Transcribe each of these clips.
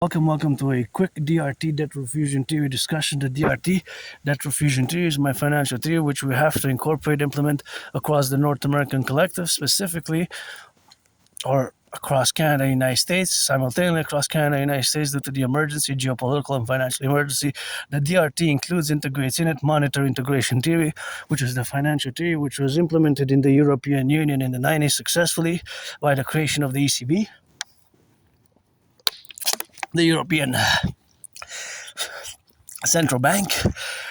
Welcome to a quick DRT debt refusion theory discussion. The DRT debt refusion theory is my financial theory, which we have to incorporate, implement across the North American collective, specifically, or across Canada and United States, simultaneously across Canada and United States due to the emergency, geopolitical and financial emergency. The DRT integrates in it monetary integration theory, which is the financial theory which was implemented in the European Union in the 90s successfully by the creation of the ECB, the European Central Bank,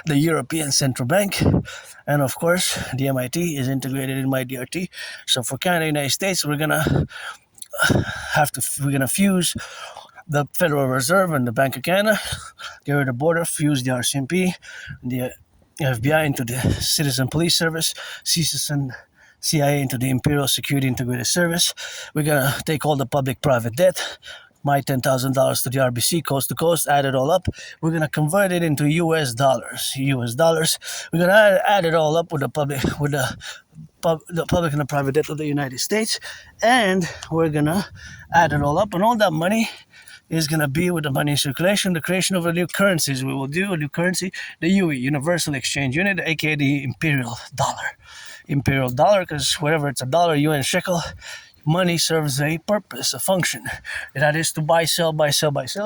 the European Central Bank, and of course the MIT is integrated in my DRT. So for Canada and United States, we're gonna fuse the Federal Reserve and the Bank of Canada, get rid of the border, fuse the RCMP, the FBI into the Citizen Police Service, CSIS and CIA into the Imperial Security Integrated Service. We're gonna take all the public-private debt, my $10,000 to the RBC, coast to coast, add it all up. We're going to convert it into US dollars. We're going to add it all up with the public and the private debt of the United States. And we're going to add it all up. And all that money is going to be with the money in circulation, the creation of a new currencies. We will do a new currency, the UE, Universal Exchange Unit, aka the Imperial Dollar. Imperial Dollar, because wherever it's a dollar, UN shekel, money serves a purpose, a function. That is to buy, sell.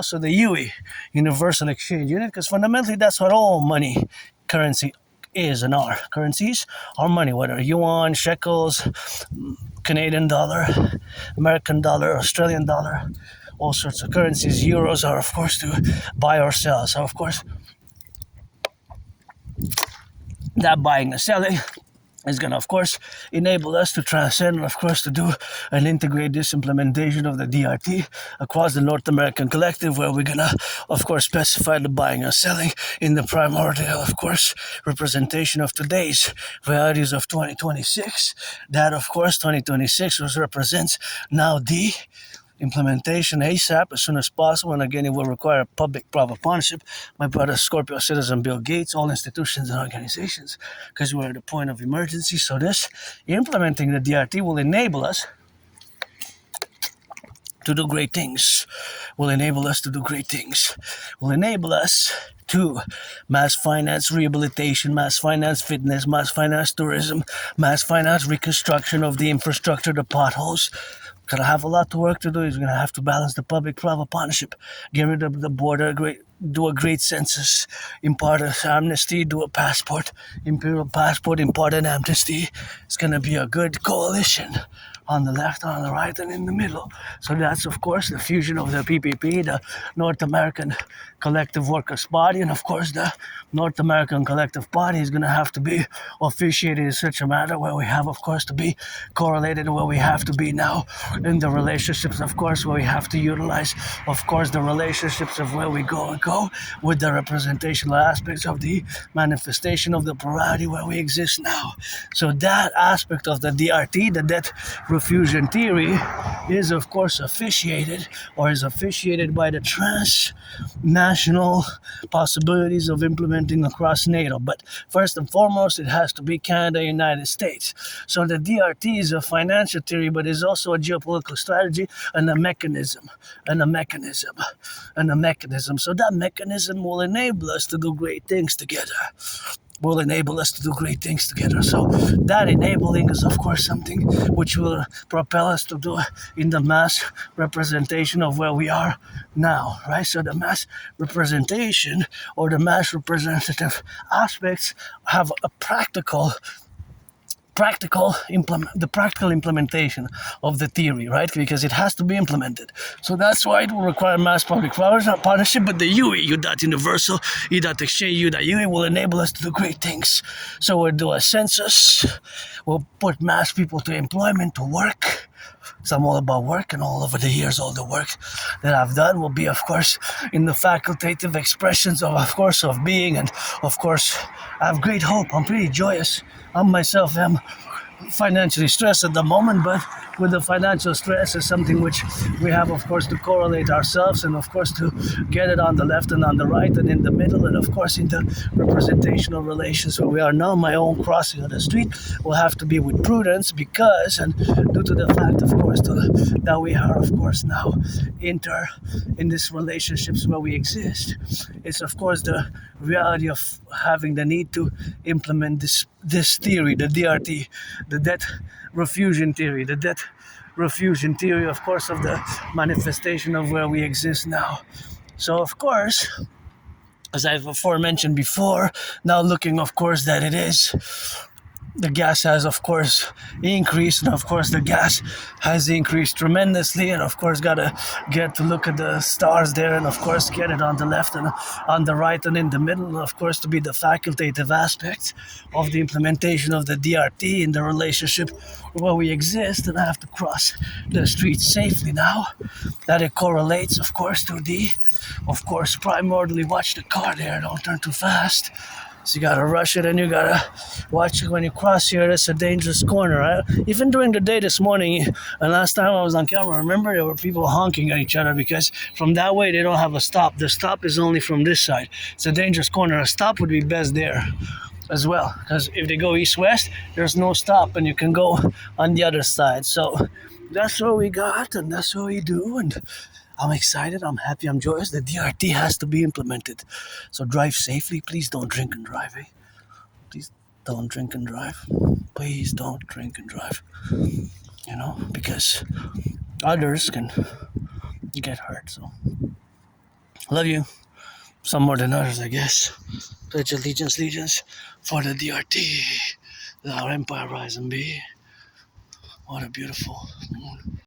So the UE, Universal Exchange Unit, because fundamentally that's what all money, currency is and are. Currencies are money, whether yuan, shekels, Canadian dollar, American dollar, Australian dollar, all sorts of currencies. Euros are, of course, to buy or sell. So, of course, that buying and selling is going to, of course, enable us to transcend and, of course, to do and integrate this implementation of the DRT across the North American collective, where we're going to, of course, specify the buying and selling in the primordial, of course, representation of today's realities of 2026. That, of course, 2026 represents now the implementation ASAP, as soon as possible, and again, it will require a public-private partnership. My brother Scorpio citizen Bill Gates, all institutions and organizations, because we're at a point of emergency. So this, implementing the DRT will enable us to do great things. Will enable us to mass finance rehabilitation, mass finance fitness, mass finance tourism, mass finance reconstruction of the infrastructure, the potholes. Gonna have a lot of work to do. He's gonna have to balance the public-private partnership, get rid of the border, do a great census, impart an amnesty, do a passport, imperial passport, impart an amnesty. It's gonna be a good coalition on the left, on the right, and in the middle. So that's, of course, the fusion of the PPP, the North American Collective Workers' Party, and, of course, the North American Collective Party is going to have to be officiated in such a manner where we have, of course, to be correlated where we have to be now in the relationships, of course, where we have to utilize, of course, the relationships of where we go with the representational aspects of the manifestation of the plurality where we exist now. So that aspect of the DRT, the debt refusion theory, is, of course, officiated by the transnational possibilities of implementing across NATO. But first and foremost, it has to be Canada, United States. So the DRT is a financial theory, but is also a geopolitical strategy and a mechanism. So that mechanism will enable us to do great things together. So that enabling is, of course, something which will propel us to do in the mass representation of where we are now, right? So the mass representation or the mass representative aspects have a practical implementation of the theory, right? Because it has to be implemented. So that's why it will require mass public partnership, but the UE, Universal, Exchange, UE will enable us to do great things. So we'll do a census, we'll put mass people to employment, to work. So I'm all about work, and all over the years, all the work that I've done will be, of course, in the facultative expressions of being, and, of course, I have great hope. I'm pretty joyous. I myself am financially stressed at the moment, but with the financial stress is something which we have, of course, to correlate ourselves, and of course to get it on the left and on the right and in the middle, and of course in the representational relations where we are now. My own crossing of the street will have to be with prudence, because, and due to the fact, of course, that we are, of course, now in these relationships where we exist, it's of course the reality of having the need to implement this theory, the DRT, the debt refusion theory, of course, of the manifestation of where we exist now. So, of course, as I've aforementioned before, now looking, of course, that it is the gas has, of course, increased, and of course the gas has increased tremendously, and of course gotta get to look at the stars there, and of course get it on the left and on the right and in the middle, and of course to be the facultative aspects of the implementation of the DRT in the relationship where we exist. And I have to cross the street safely now, that it correlates, of course, to of course, primordially watch the car there, don't turn too fast. So you gotta rush it, and you gotta watch it when you cross here. It's a dangerous corner. Even during the day this morning, and last time I was on camera, remember there were people honking at each other, because from that way they don't have a stop. The stop is only from this side. It's a dangerous corner. A stop would be best there as well, because if they go east-west, there's no stop, and you can go on the other side. So that's what we got, and that's what we do, and I'm excited, I'm happy, I'm joyous. The DRT has to be implemented. So drive safely. Please don't drink and drive, eh? Please don't drink and drive. Please don't drink and drive. Because others can get hurt. So, love you. Some more than others, I guess. Pledge allegiance for the DRT. Let our empire rise and be. What a beautiful moon.